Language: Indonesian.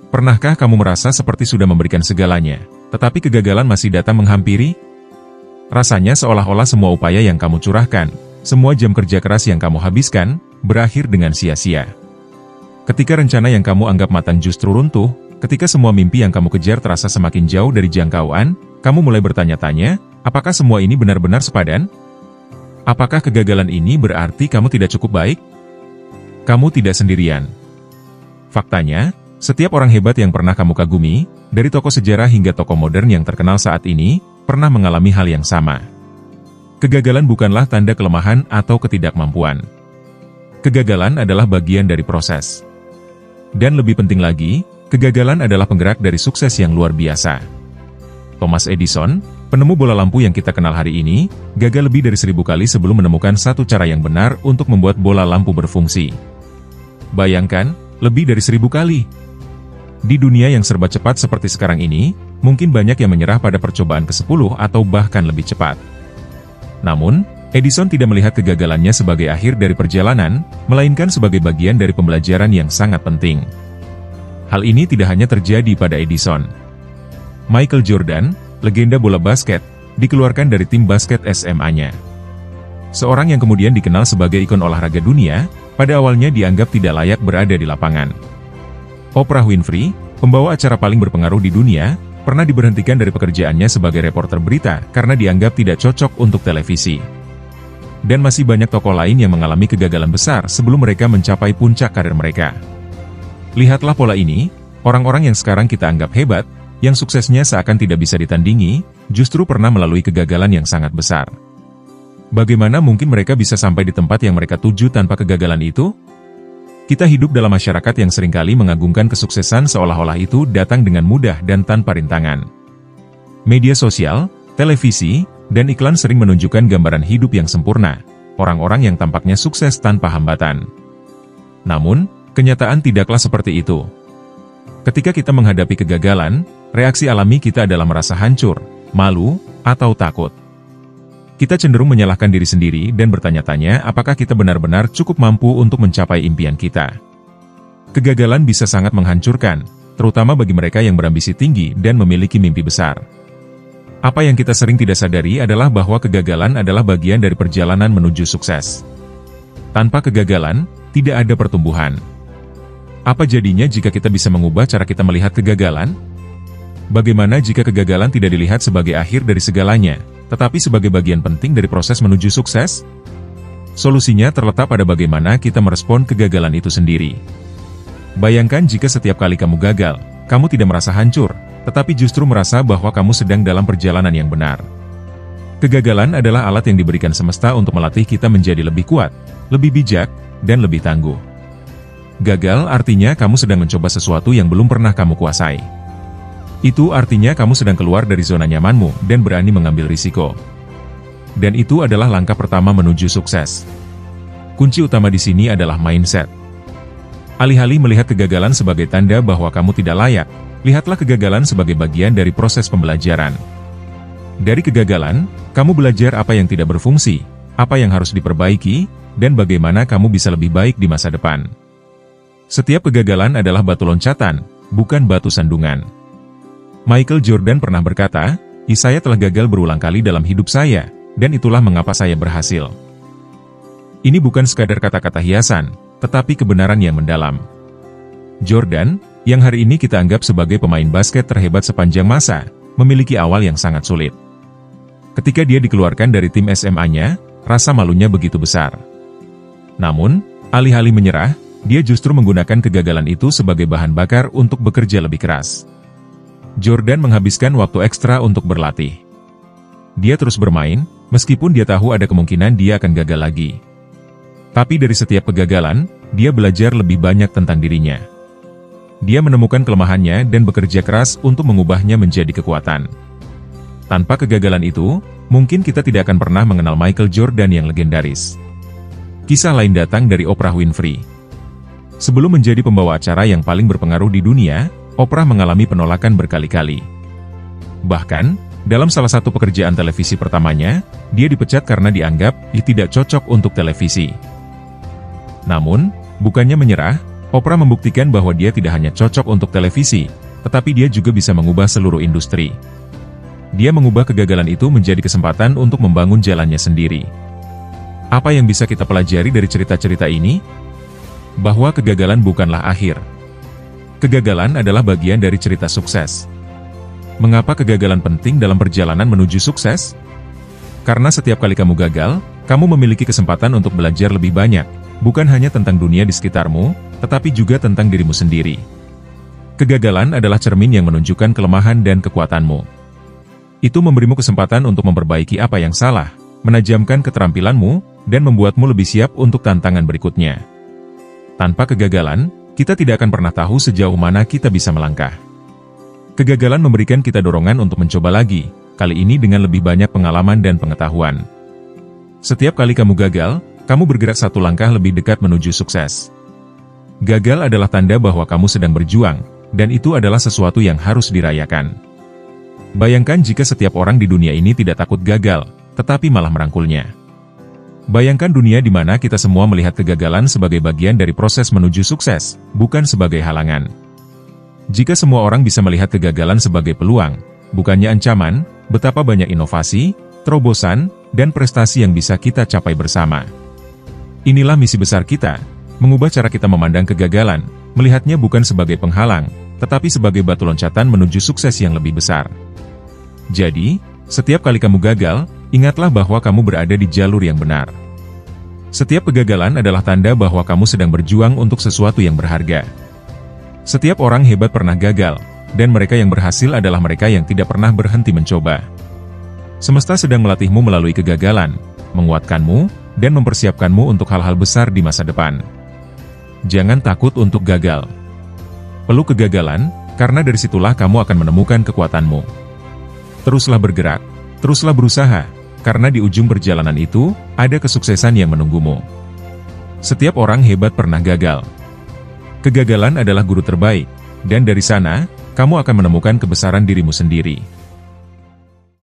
Pernahkah kamu merasa seperti sudah memberikan segalanya, tetapi kegagalan masih datang menghampiri? Rasanya seolah-olah semua upaya yang kamu curahkan, semua jam kerja keras yang kamu habiskan, berakhir dengan sia-sia. Ketika rencana yang kamu anggap matang justru runtuh, ketika semua mimpi yang kamu kejar terasa semakin jauh dari jangkauan, kamu mulai bertanya-tanya, apakah semua ini benar-benar sepadan? Apakah kegagalan ini berarti kamu tidak cukup baik? Kamu tidak sendirian. Faktanya, setiap orang hebat yang pernah kamu kagumi, dari tokoh sejarah hingga tokoh modern yang terkenal saat ini, pernah mengalami hal yang sama. Kegagalan bukanlah tanda kelemahan atau ketidakmampuan. Kegagalan adalah bagian dari proses. Dan lebih penting lagi, kegagalan adalah penggerak dari sukses yang luar biasa. Thomas Edison, penemu bola lampu yang kita kenal hari ini, gagal lebih dari 1000 kali sebelum menemukan satu cara yang benar untuk membuat bola lampu berfungsi. Bayangkan, lebih dari 1000 kali. Di dunia yang serba cepat seperti sekarang ini, mungkin banyak yang menyerah pada percobaan ke-10 atau bahkan lebih cepat. Namun, Edison tidak melihat kegagalannya sebagai akhir dari perjalanan, melainkan sebagai bagian dari pembelajaran yang sangat penting. Hal ini tidak hanya terjadi pada Edison. Michael Jordan, legenda bola basket, dikeluarkan dari tim basket SMA-nya. Seorang yang kemudian dikenal sebagai ikon olahraga dunia, pada awalnya dianggap tidak layak berada di lapangan. Oprah Winfrey, pembawa acara paling berpengaruh di dunia, pernah diberhentikan dari pekerjaannya sebagai reporter berita karena dianggap tidak cocok untuk televisi. Dan masih banyak tokoh lain yang mengalami kegagalan besar sebelum mereka mencapai puncak karir mereka. Lihatlah pola ini, orang-orang yang sekarang kita anggap hebat, yang suksesnya seakan tidak bisa ditandingi, justru pernah melalui kegagalan yang sangat besar. Bagaimana mungkin mereka bisa sampai di tempat yang mereka tuju tanpa kegagalan itu? Kita hidup dalam masyarakat yang seringkali mengagungkan kesuksesan seolah-olah itu datang dengan mudah dan tanpa rintangan. Media sosial, televisi, dan iklan sering menunjukkan gambaran hidup yang sempurna, orang-orang yang tampaknya sukses tanpa hambatan. Namun, kenyataan tidaklah seperti itu. Ketika kita menghadapi kegagalan, reaksi alami kita adalah merasa hancur, malu, atau takut. Kita cenderung menyalahkan diri sendiri dan bertanya-tanya apakah kita benar-benar cukup mampu untuk mencapai impian kita. Kegagalan bisa sangat menghancurkan, terutama bagi mereka yang berambisi tinggi dan memiliki mimpi besar. Apa yang kita sering tidak sadari adalah bahwa kegagalan adalah bagian dari perjalanan menuju sukses. Tanpa kegagalan, tidak ada pertumbuhan. Apa jadinya jika kita bisa mengubah cara kita melihat kegagalan? Bagaimana jika kegagalan tidak dilihat sebagai akhir dari segalanya, tetapi sebagai bagian penting dari proses menuju sukses? Solusinya terletak pada bagaimana kita merespon kegagalan itu sendiri. Bayangkan jika setiap kali kamu gagal, kamu tidak merasa hancur, tetapi justru merasa bahwa kamu sedang dalam perjalanan yang benar. Kegagalan adalah alat yang diberikan semesta untuk melatih kita menjadi lebih kuat, lebih bijak, dan lebih tangguh. Gagal artinya kamu sedang mencoba sesuatu yang belum pernah kamu kuasai. Itu artinya kamu sedang keluar dari zona nyamanmu dan berani mengambil risiko. Dan itu adalah langkah pertama menuju sukses. Kunci utama di sini adalah mindset. Alih-alih melihat kegagalan sebagai tanda bahwa kamu tidak layak, lihatlah kegagalan sebagai bagian dari proses pembelajaran. Dari kegagalan, kamu belajar apa yang tidak berfungsi, apa yang harus diperbaiki, dan bagaimana kamu bisa lebih baik di masa depan. Setiap kegagalan adalah batu loncatan, bukan batu sandungan. Michael Jordan pernah berkata, "Saya telah gagal berulang kali dalam hidup saya, dan itulah mengapa saya berhasil." Ini bukan sekadar kata-kata hiasan, tetapi kebenaran yang mendalam. Jordan, yang hari ini kita anggap sebagai pemain basket terhebat sepanjang masa, memiliki awal yang sangat sulit. Ketika dia dikeluarkan dari tim SMA-nya, rasa malunya begitu besar. Namun, alih-alih menyerah, dia justru menggunakan kegagalan itu sebagai bahan bakar untuk bekerja lebih keras. Jordan menghabiskan waktu ekstra untuk berlatih. Dia terus bermain, meskipun dia tahu ada kemungkinan dia akan gagal lagi. Tapi dari setiap kegagalan, dia belajar lebih banyak tentang dirinya. Dia menemukan kelemahannya dan bekerja keras untuk mengubahnya menjadi kekuatan. Tanpa kegagalan itu, mungkin kita tidak akan pernah mengenal Michael Jordan yang legendaris. Kisah lain datang dari Oprah Winfrey. Sebelum menjadi pembawa acara yang paling berpengaruh di dunia, Oprah mengalami penolakan berkali-kali. Bahkan, dalam salah satu pekerjaan televisi pertamanya, dia dipecat karena dianggap tidak cocok untuk televisi. Namun, bukannya menyerah, Oprah membuktikan bahwa dia tidak hanya cocok untuk televisi, tetapi dia juga bisa mengubah seluruh industri. Dia mengubah kegagalan itu menjadi kesempatan untuk membangun jalannya sendiri. Apa yang bisa kita pelajari dari cerita-cerita ini? Bahwa kegagalan bukanlah akhir. Kegagalan adalah bagian dari cerita sukses. Mengapa kegagalan penting dalam perjalanan menuju sukses? Karena setiap kali kamu gagal, kamu memiliki kesempatan untuk belajar lebih banyak, bukan hanya tentang dunia di sekitarmu, tetapi juga tentang dirimu sendiri. Kegagalan adalah cermin yang menunjukkan kelemahan dan kekuatanmu. Itu memberimu kesempatan untuk memperbaiki apa yang salah, menajamkan keterampilanmu, dan membuatmu lebih siap untuk tantangan berikutnya. Tanpa kegagalan, kita tidak akan pernah tahu sejauh mana kita bisa melangkah. Kegagalan memberikan kita dorongan untuk mencoba lagi, kali ini dengan lebih banyak pengalaman dan pengetahuan. Setiap kali kamu gagal, kamu bergerak satu langkah lebih dekat menuju sukses. Gagal adalah tanda bahwa kamu sedang berjuang, dan itu adalah sesuatu yang harus dirayakan. Bayangkan jika setiap orang di dunia ini tidak takut gagal, tetapi malah merangkulnya. Bayangkan dunia di mana kita semua melihat kegagalan sebagai bagian dari proses menuju sukses, bukan sebagai halangan. Jika semua orang bisa melihat kegagalan sebagai peluang, bukannya ancaman, betapa banyak inovasi, terobosan, dan prestasi yang bisa kita capai bersama. Inilah misi besar kita, mengubah cara kita memandang kegagalan, melihatnya bukan sebagai penghalang, tetapi sebagai batu loncatan menuju sukses yang lebih besar. Jadi, setiap kali kamu gagal, ingatlah bahwa kamu berada di jalur yang benar. Setiap kegagalan adalah tanda bahwa kamu sedang berjuang untuk sesuatu yang berharga. Setiap orang hebat pernah gagal, dan mereka yang berhasil adalah mereka yang tidak pernah berhenti mencoba. Semesta sedang melatihmu melalui kegagalan, menguatkanmu, dan mempersiapkanmu untuk hal-hal besar di masa depan. Jangan takut untuk gagal. Peluk kegagalan, karena dari situlah kamu akan menemukan kekuatanmu. Teruslah bergerak, teruslah berusaha, karena di ujung perjalanan itu, ada kesuksesan yang menunggumu. Setiap orang hebat pernah gagal. Kegagalan adalah guru terbaik, dan dari sana, kamu akan menemukan kebesaran dirimu sendiri.